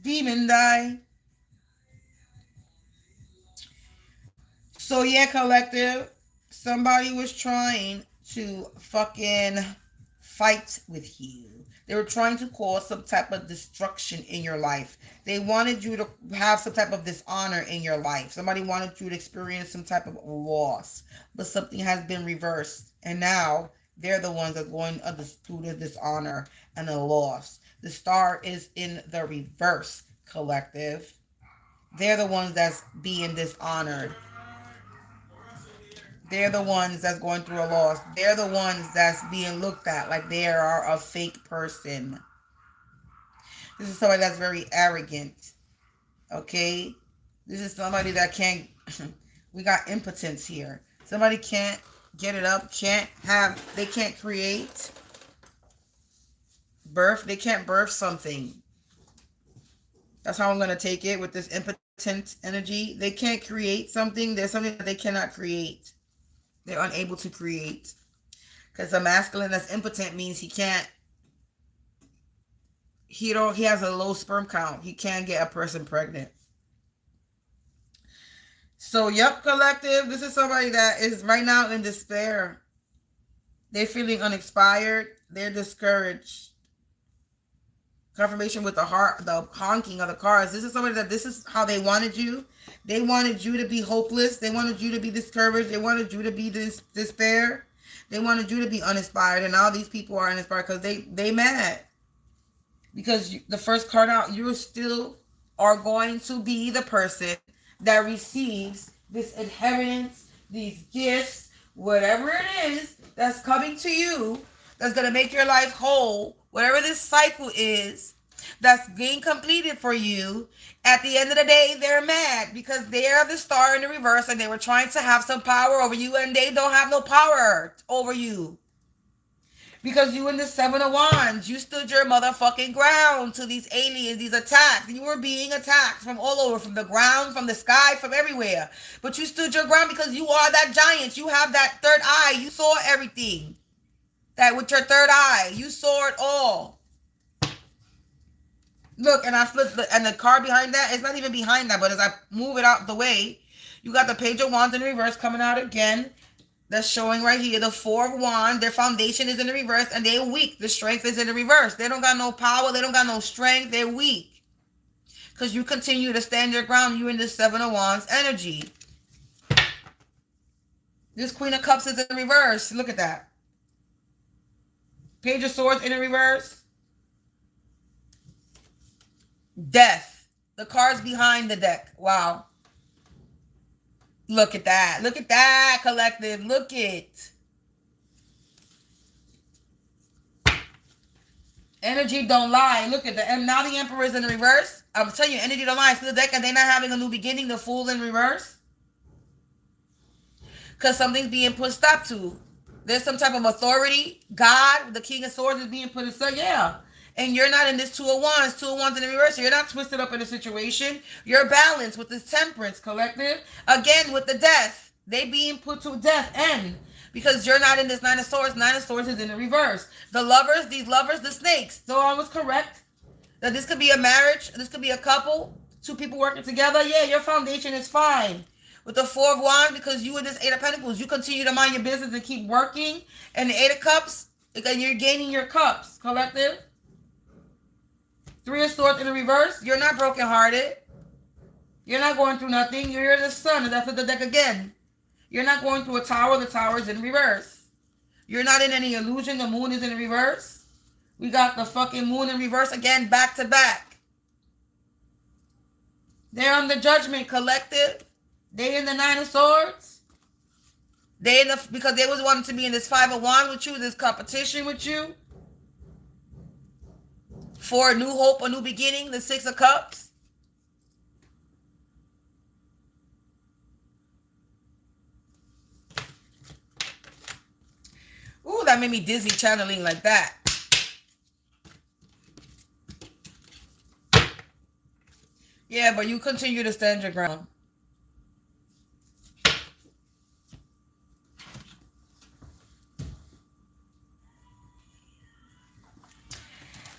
Demon, die. So yeah, collective, somebody was trying to fucking fight with you. They were trying to cause some type of destruction in your life. They wanted you to have some type of dishonor in your life. Somebody wanted you to experience some type of loss, but something has been reversed. And now they're the ones that are going through the dishonor and the loss. The star is in the reverse, collective. They're the ones that's being dishonored. They're the ones that's going through a loss. They're the ones that's being looked at like they are a fake person. This is somebody that's very arrogant. Okay? This is somebody that can't... We got impotence here. Somebody can't get it up, they can't create birth. They can't birth something. That's how I'm going to take it with this impotent energy. They can't create something. There's something that they cannot create. They're unable to create. Because a masculine that's impotent means he can't. He has a low sperm count. He can't get a person pregnant. So, yep, collective. This is somebody that is right now in despair. They're feeling unexpired. They're discouraged. Confirmation with the heart, the honking of the cars. This is somebody that this is how they wanted you. They wanted you to be hopeless. They wanted you to be discouraged. They wanted you to be despair. They wanted you to be uninspired. And now these people are uninspired because they mad. Because the first card out, you still are going to be the person that receives this inheritance, these gifts, whatever it is that's coming to you, that's going to make your life whole. Whatever this cycle is that's being completed for you, at the end of the day, they're mad because they are the star in the reverse and they were trying to have some power over you and they don't have no power over you. Because you in the Seven of Wands, you stood your motherfucking ground to these aliens, these attacks. You were being attacked from all over, from the ground, from the sky, from everywhere. But you stood your ground because you are that giant. You have that third eye. You saw everything. That with your third eye, you saw it all. Look, and I flipped and the card behind that, it's not even behind that, but as I move it out the way, you got the Page of Wands in reverse coming out again. That's showing right here. The Four of Wands, their foundation is in the reverse, and they're weak. The strength is in the reverse. They don't got no power. They don't got no strength. They're weak. Because you continue to stand your ground. You're in the Seven of Wands energy. This Queen of Cups is in reverse. Look at that. Page of Swords in the reverse. Death. The cards behind the deck. Wow. Look at that. Look at that, collective. Look it. Energy don't lie. Look at that. And now the Emperor is in the reverse. I'm telling you, energy don't lie. See the deck and they're not having a new beginning. The Fool in reverse. Because something's being put stop to. There's some type of authority. God, the King of Swords is being put aside. Yeah. And you're not in this Two of Wands. Two of Wands in the reverse. You're not twisted up in a situation. You're balanced with this Temperance, collective. Again, with the Death. They being put to death end. Because you're not in this Nine of Swords. Nine of Swords is in the reverse. The lovers, these lovers, the snakes. So I was correct. That this could be a marriage. This could be a couple. Two people working together. Yeah, your foundation is fine. With the Four of Wands, because you in this Eight of Pentacles, you continue to mind your business and keep working. And the Eight of Cups, and you're gaining your cups, collective. Three of Swords in the reverse. You're not brokenhearted. You're not going through nothing. You're the Sun. And that's the deck again. You're not going through a tower. The tower is in reverse. You're not in any illusion. The Moon is in reverse. We got the fucking Moon in reverse again, back to back. They're on the Judgment, collective. They in the Nine of Swords. They in the, because they was wanting to be in this Five of Wands with you, this competition with you. For a new hope, a new beginning, the Six of Cups. Ooh, that made me dizzy channeling like that. Yeah, but you continue to stand your ground.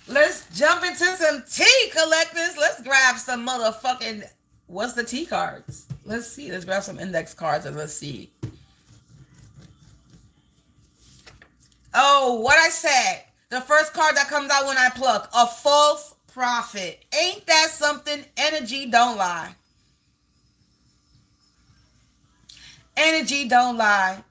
Let's jump into some tea, collectors. Let's grab some motherfucking... What's the tea cards? Let's see. Let's grab some index cards and let's see. Oh, what I said. The first card that comes out when I pluck. A false prophet. Ain't that something? Energy don't lie. Energy don't lie.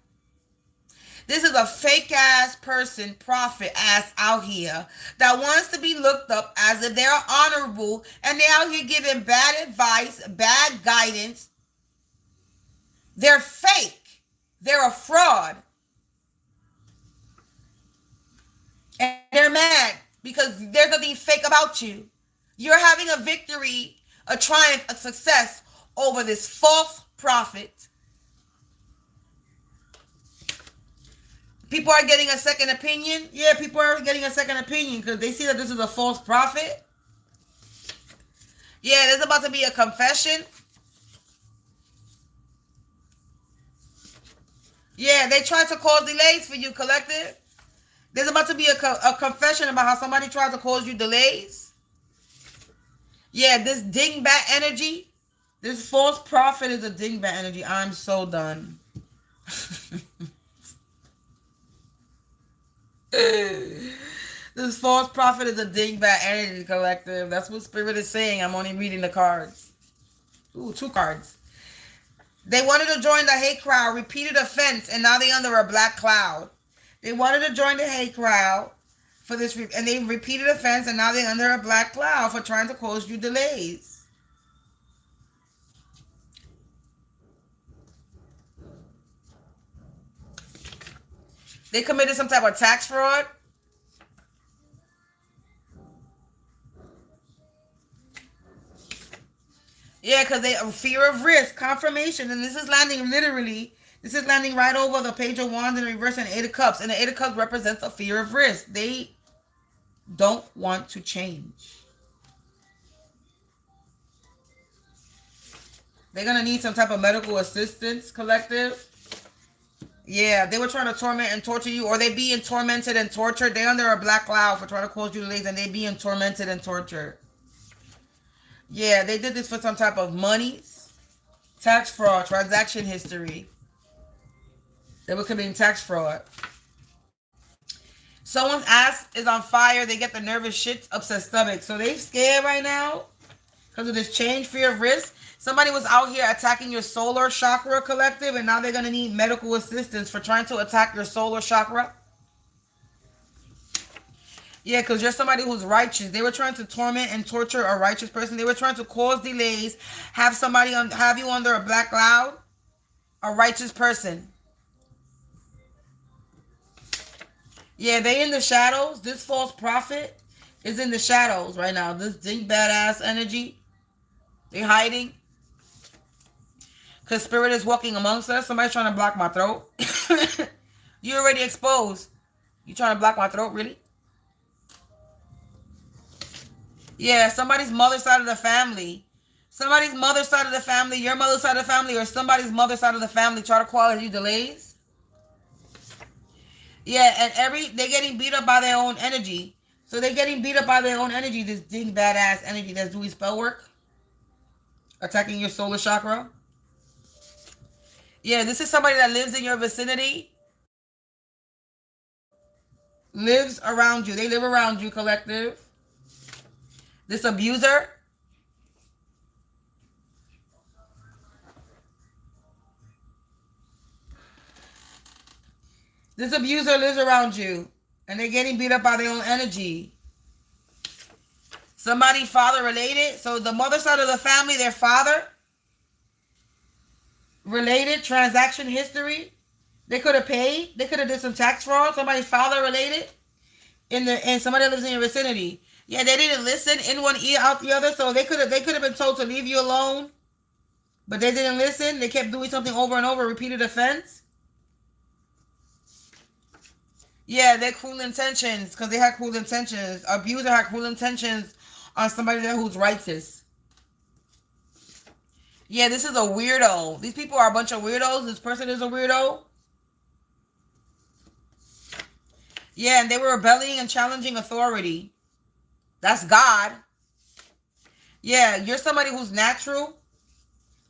This is a fake ass person, prophet ass out here that wants to be looked up as if they're honorable, and they're out here giving bad advice, bad guidance. They're fake. They're a fraud. And they're mad because there's nothing fake about you. You're having a victory, a triumph, a success over this false prophet. People are getting a second opinion. Yeah, people are getting a second opinion because they see that this is a false prophet. Yeah, there's about to be a confession. Yeah, they try to cause delays for you, collective. There's about to be a confession about how somebody tried to cause you delays. Yeah, this dingbat energy. This false prophet is a dingbat energy. I'm so done. This false prophet is a dingbat energy, collective. That's what Spirit is saying. I'm only reading the cards. Ooh, 2 cards. They wanted to join the hate crowd, repeated offense, and now they're under a black cloud. They wanted to join the hate crowd for this, and they repeated offense, and now they're under a black cloud for trying to cause you delays. They committed some type of tax fraud. Yeah, because they fear of risk, confirmation, and this is landing literally. This is landing right over the Page of Wands in reverse and 8 of Cups. And the 8 of Cups represents a fear of risk. They don't want to change. They're going to need some type of medical assistance, collective. Yeah, they were trying to torment and torture you, or they being tormented and tortured. They're under a black cloud for trying to cause you delays, and they being tormented and tortured. Yeah, they did this for some type of monies, tax fraud, transaction history. They were committing tax fraud. Someone's ass is on fire. They get the nervous shits, upset stomach. So they scared right now because of this change, fear of risk. Somebody was out here attacking your solar chakra, collective, and now they're going to need medical assistance for trying to attack your solar chakra. Yeah, because you're somebody who's righteous. They were trying to torment and torture a righteous person. They were trying to cause delays, have you under a black cloud, a righteous person. Yeah, they in the shadows. This false prophet is in the shadows right now. This ding badass energy. They hiding. Because Spirit is walking amongst us. Somebody's trying to block my throat. You already exposed. You trying to block my throat, really? Yeah, somebody's mother's side of the family. Somebody's mother's side of the family, your mother's side of the family, or somebody's mother's side of the family try to cause you delays. Yeah, and they're getting beat up by their own energy. So they're getting beat up by their own energy, this ding badass energy that's doing spell work. Attacking your solar chakra. Yeah, this is somebody that lives in your vicinity. Lives around you. They live around you, collective. This abuser. This abuser lives around you. And they're getting beat up by their own energy. Somebody father related. So the mother side of the family, their father related, transaction history. They could have paid. They could have did some tax fraud. Somebody father related, and somebody lives in your vicinity. Yeah, they didn't listen, in one ear out the other. So they could have been told to leave you alone, but they didn't listen. They kept doing something over and over, repeated offense. Yeah, they're cruel intentions because they had cruel intentions. Abuser had cruel intentions on somebody there who's righteous. Yeah, this is a weirdo. These people are a bunch of weirdos. This person is a weirdo. Yeah, and they were rebelling and challenging authority. That's God. Yeah, you're somebody who's natural.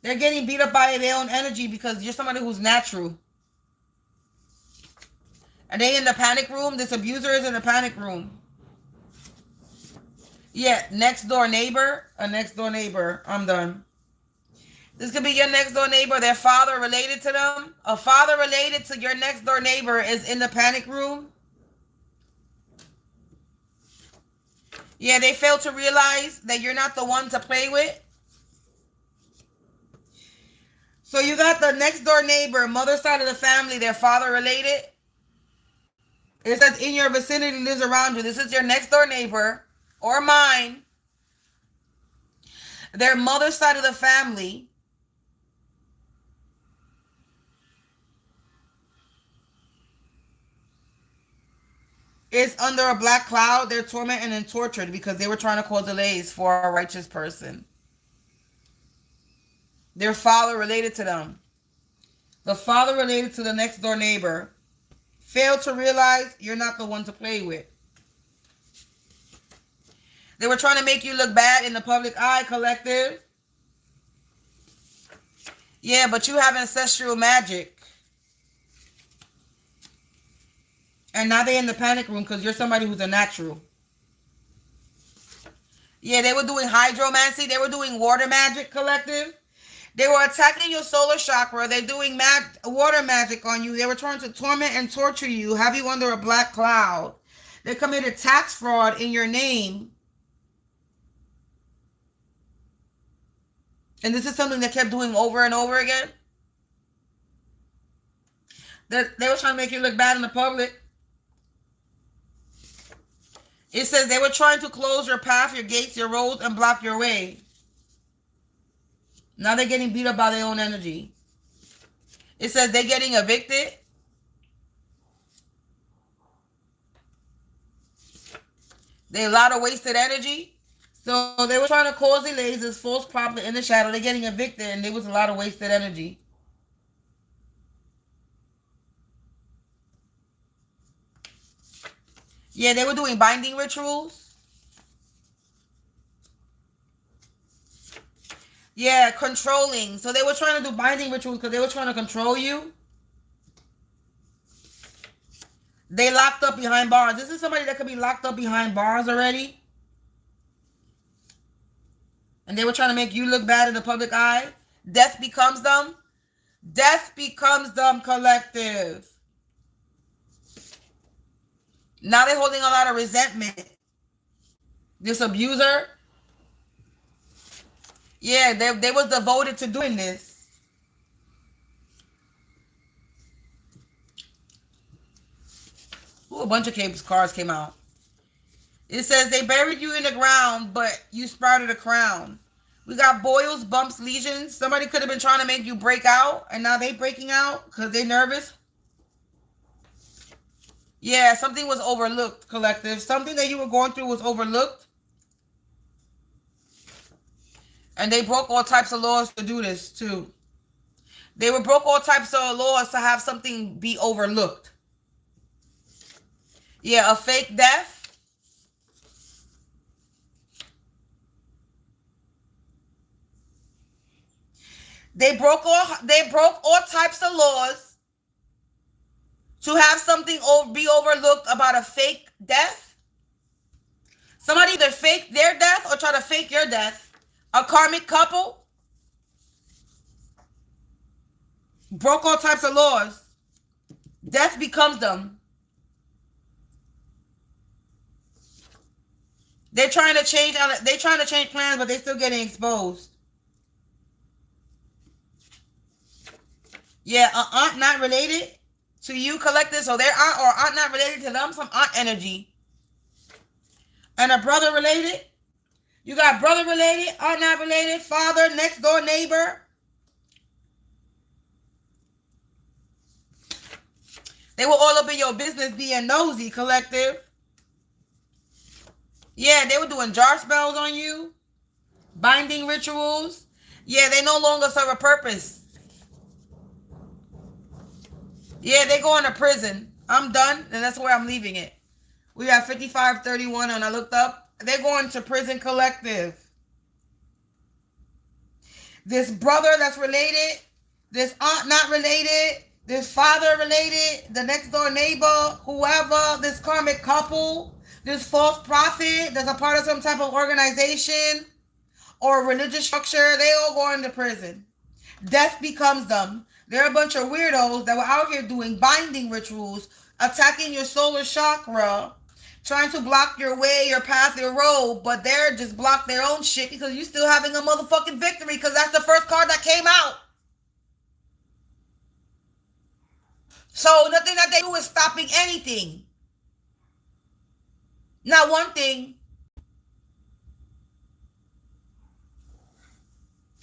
They're getting beat up by their own energy because you're somebody who's natural. Are they in the panic room? This abuser is in the panic room. Yeah, next door neighbor. A next door neighbor. I'm done. This could be your next door neighbor. Their father related to them. A father related to your next door neighbor is in the panic room. Yeah, they fail to realize that you're not the one to play with. So you got the next door neighbor, mother side of the family, their father related. It says in your vicinity, lives around you. This is your next door neighbor or mine. Their mother side of the family is under a black cloud. They're tormented and tortured because they were trying to cause delays for a righteous person. Their father related to them. The father related to the next door neighbor failed to realize you're not the one to play with. They were trying to make you look bad in the public eye, collective. Yeah, but you have ancestral magic. And now they're in the panic room because you're somebody who's a natural. Yeah, they were doing hydromancy. They were doing water magic, collective. They were attacking your solar chakra. They're doing water magic on you. They were trying to torment and torture you, have you under a black cloud. They committed tax fraud in your name. And this is something they kept doing over and over again. They were trying to make you look bad in the public. It says they were trying to close your path, your gates, your roads, and block your way. Now they're getting beat up by their own energy. It says they're getting evicted. They a lot of wasted energy. So they were trying to cause delays, this false prophet in the shadow. They're getting evicted, and there was a lot of wasted energy. Yeah, they were doing binding rituals. Yeah, controlling. So they were trying to do binding rituals because they were trying to control you. They locked up behind bars. This is somebody that could be locked up behind bars already. And they were trying to make you look bad in the public eye. Death becomes them. Death becomes them, collective. Now they're holding a lot of resentment. This abuser. Yeah, they was devoted to doing this. Ooh, a bunch of cards came out. It says they buried you in the ground, but you sprouted a crown. We got boils, bumps, lesions. Somebody could have been trying to make you break out, and now they breaking out because they're nervous. Yeah, something was overlooked, collective. Something that you were going through was overlooked. And they broke all types of laws to do this, too. They broke all types of laws to have something be overlooked. Yeah, a fake death. They broke all types of laws to have something be overlooked about a fake death. Somebody either fake their death or try to fake your death. A karmic couple broke all types of laws. Death becomes them. They're trying to change plans, but they're still getting exposed. Yeah, aunt not related to you, collective. So their aunt or aunt not related to them, some aunt energy. And a brother related. You got brother related, aunt not related, father, next door neighbor. They were all up in your business being nosy, collective. Yeah, they were doing jar spells on you. Binding rituals. Yeah, they no longer serve a purpose. Yeah, they go into prison. I'm done, and that's where I'm leaving it. We have 5531, and I looked up. They're going to prison, collective. This brother that's related, this aunt not related, this father related, the next door neighbor, whoever, this karmic couple, this false prophet that's a part of some type of organization or religious structure, they all go into prison. Death becomes them. They're a bunch of weirdos that were out here doing binding rituals, attacking your solar chakra, trying to block your way, your path, your road, but they're just block their own shit because you're still having a motherfucking victory because that's the first card that came out. So nothing that they do is stopping anything. Not one thing.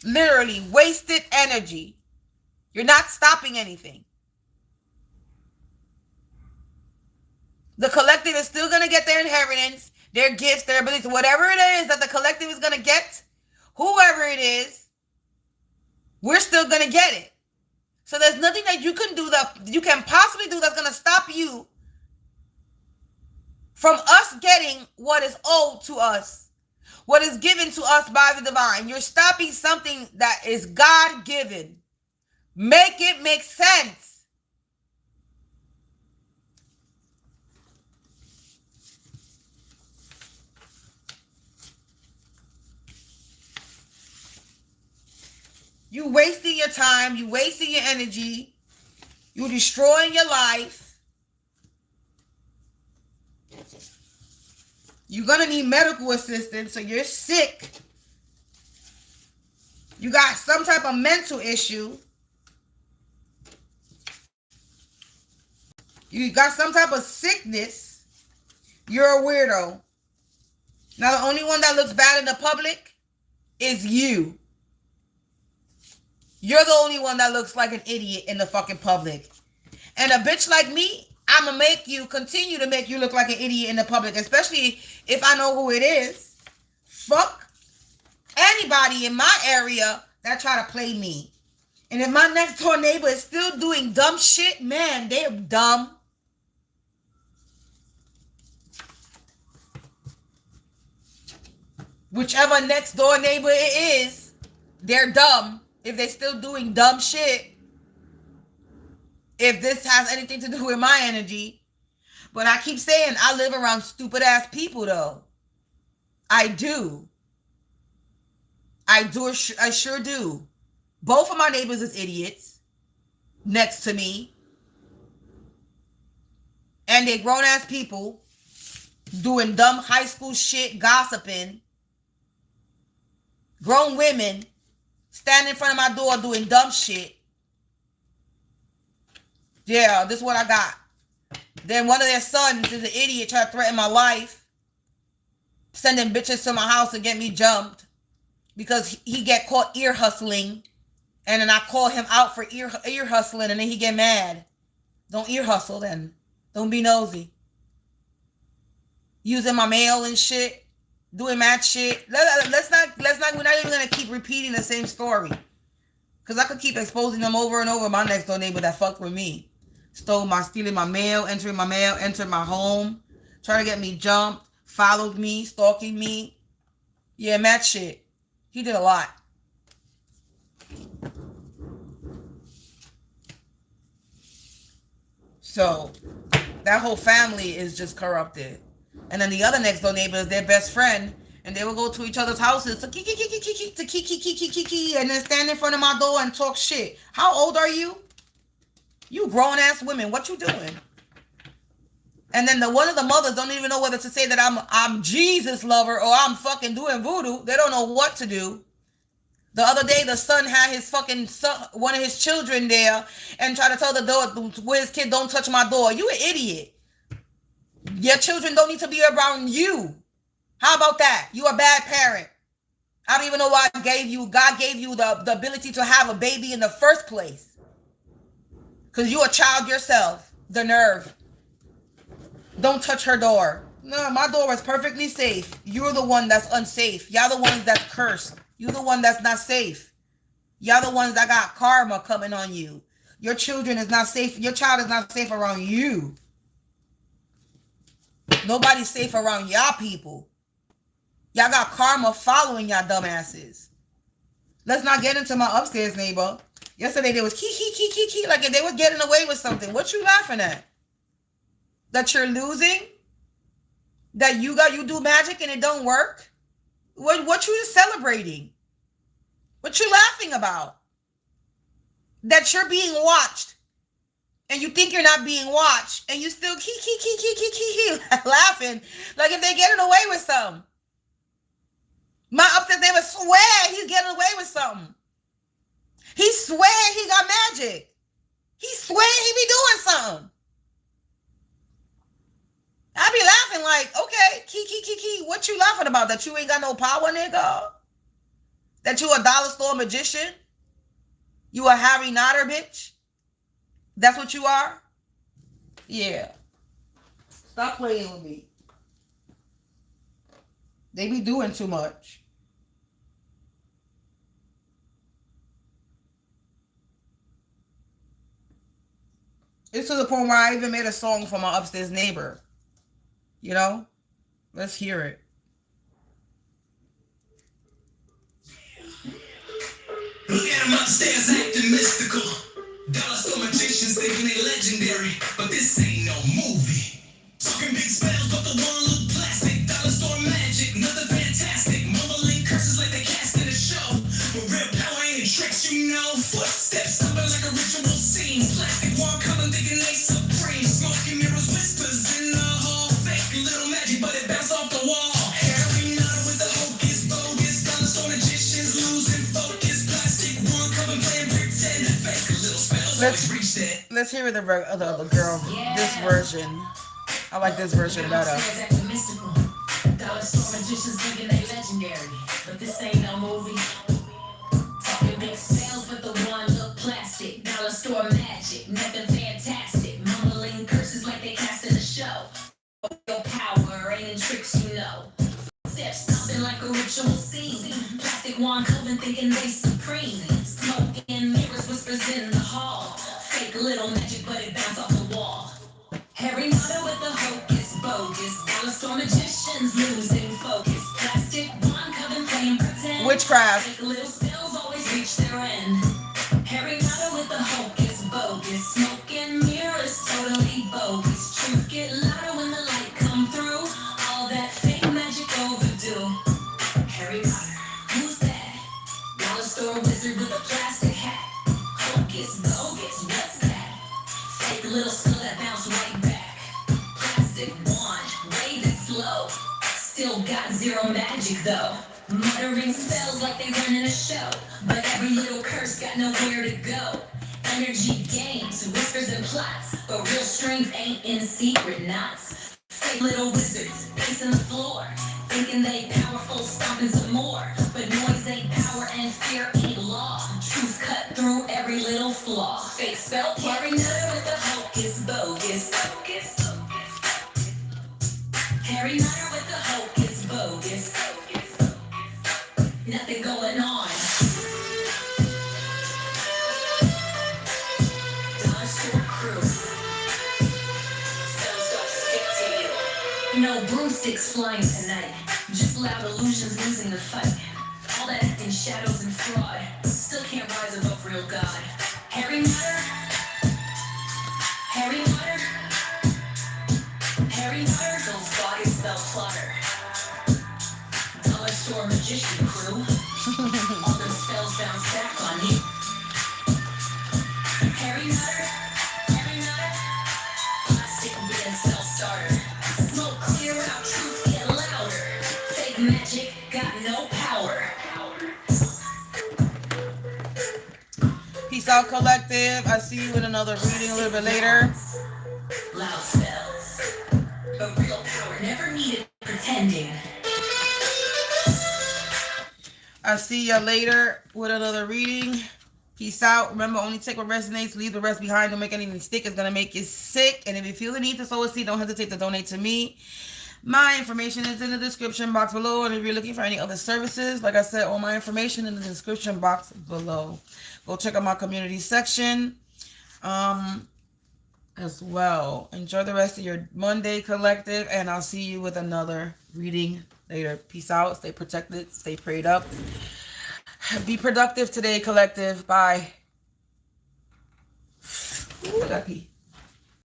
Literally wasted energy. You're not stopping anything. The collective is still going to get their inheritance, their gifts, their abilities, whatever it is that the collective is going to get, whoever it is, we're still going to get it. So there's nothing that you can do that you can possibly do that's going to stop you from us getting what is owed to us, what is given to us by the divine. You're stopping something that is God-given. Make it make sense. You wasting your time, you wasting your energy, you destroying your life. You're gonna need medical assistance, so you're sick. You got some type of mental issue. You got some type of sickness. You're a weirdo. Now, the only one that looks bad in the public is you. You're the only one that looks like an idiot in the fucking public. And a bitch like me, I'm going to continue to make you look like an idiot in the public, especially if I know who it is. Fuck anybody in my area that try to play me. And if my next door neighbor is still doing dumb shit, man, they're dumb. Whichever next door neighbor it is, they're dumb. If they're still doing dumb shit. If this has anything to do with my energy. But I keep saying I live around stupid ass people though. I do. I sure do. Both of my neighbors is idiots. Next to me. And they grown ass people. Doing dumb high school shit. Gossiping. Grown women standing in front of my door doing dumb shit. Yeah, this is what I got. Then one of their sons is an idiot trying to threaten my life. Sending bitches to my house to get me jumped. Because he get caught ear hustling. And then I call him out for ear hustling and then he get mad. Don't ear hustle then. Don't be nosy. Using my mail and shit. Doing mad shit. Let's not, we're not even going to keep repeating the same story. Because I could keep exposing them over and over. My next door neighbor that fucked with me. Stealing my mail, entering my home. Trying to get me jumped. Followed me, stalking me. Yeah, mad shit. He did a lot. So, that whole family is just corrupted. And then the other next door neighbor is their best friend. And they will go to each other's houses to kiki, and then stand in front of my door and talk shit. How old are you? You grown ass women. What you doing? And then one of the mothers don't even know whether to say that I'm Jesus lover or I'm fucking doing voodoo. They don't know what to do. The other day, the son had his fucking son, one of his children there, and tried to tell the door where his kid, don't touch my door. You an idiot. Your children don't need to be around you. How about that? You a bad parent. I don't even know why God gave you the ability to have a baby in the first place. Because you a child yourself. The nerve. Don't touch her door. No, my door is perfectly safe. You're the one that's unsafe. Y'all the ones that's cursed. You're the one that's not safe. Y'all the ones that got karma coming on you. Your children is not safe. Your child is not safe around you. Nobody's safe around y'all people. Y'all got karma following y'all dumbasses. Let's not get into my upstairs neighbor. Yesterday they was key, like they was getting away with something. What you laughing at? That you're losing? That you do magic and it don't work? What you celebrating? What you laughing about? That you're being watched and you think you're not being watched and you still key laughing like if they're getting away with something. My upstairs neighbor swear he's getting away with something. He swear he got magic. He swear he be doing something. I be laughing like, okay, key. What you laughing about? That you ain't got no power, nigga? That you a dollar store magician? You a Harry Potter bitch? That's what you are? Yeah. Stop playing with me. They be doing too much. It's to the point where I even made a song for my upstairs neighbor. You know? Let's hear it. Look at them upstairs acting mystical. Dollar store magicians thinking they legendary, but this ain't no movie. Talking big spells, but the one look plastic. Dollar store magic, nothing fantastic. Mumbling curses like they cast in a show. But real power ain't tricks, you know. Footsteps stomping like a ritual scene. Plastic wall coming thinking they supreme. Smoking mirrors, whispers in the hall. Fake little magic, but it bounced off the wall. Harry Potter with the hocus bogus. Dollar store magicians losing focus. Plastic one coming playing pretend. Fake little spells. Let's hear the other girl. This version. I like this version better. Dollar store magicians thinking they legendary, but this ain't no movie. Talking big spells, but the one look plastic. Dollar store magic, nothing fantastic. Mumbling curses like they cast in a show. Your power ain't in tricks, you know. Steps stomping like a ritual scene. Plastic wand coven thinking they supreme. Smoke and mirrors, whispers in the hall. Fake little magic, but it bounced off the wall. Harry Potter with the hocus bogus. Dollar store magicians losing focus. Plastic wand coven playing pretend. Witchcraft. Fake little spells always reach their end. Harry Potter with the hocus bogus. Smoke and mirrors totally bogus. Truth get louder when the light come through. All that fake magic overdue. Harry Potter, who's that? Dollar store wizard with a plastic hat. Hocus bogus, what's that? Fake little spell that bounce right back. Plastic wand, waving slow. Still got zero magic though. Muttering spells like they running a show. But every little curse got nowhere to go. Energy games, whispers and plots. But real strength ain't in secret knots. Fake little wizards, pacing the floor. Thinking they powerful, stomping some more. But noise ain't power and fear ain't law. Truth cut through every little flaw. Fake spell carry nutter with the hocus bogus. Harry Potter with the hocus bogus. Nothing going on. Dollar store crew. Spells don't stick to you. No broomsticks flying tonight. Just loud illusions losing the fight. All that acting shadows and fraud. Still can't rise above real God. Harry Potter. Harry Potter. Harry Potter. Those bodies spell clutter. Dollar store magician crew. All them spells bounce back on you. Harry Potter. Harry Potter. Plastic wooden spell starter. Peace out, collective. I see you in another reading a little bit later. Loud spells. But real power never needed pretending. I see you later with another reading. Peace out. Remember, only take what resonates. Leave the rest behind. Don't make anything stick. It's going to make you sick. And if you feel the need to sow a seed, don't hesitate to donate to me. My information is in the description box below. And if you're looking for any other services, like I said, all my information in the description box below. Go check out my community section as well. Enjoy the rest of your Monday, collective. And I'll see you with another reading later. Peace out. Stay protected. Stay prayed up. Be productive today, collective. Bye. Ooh, I gotta pee.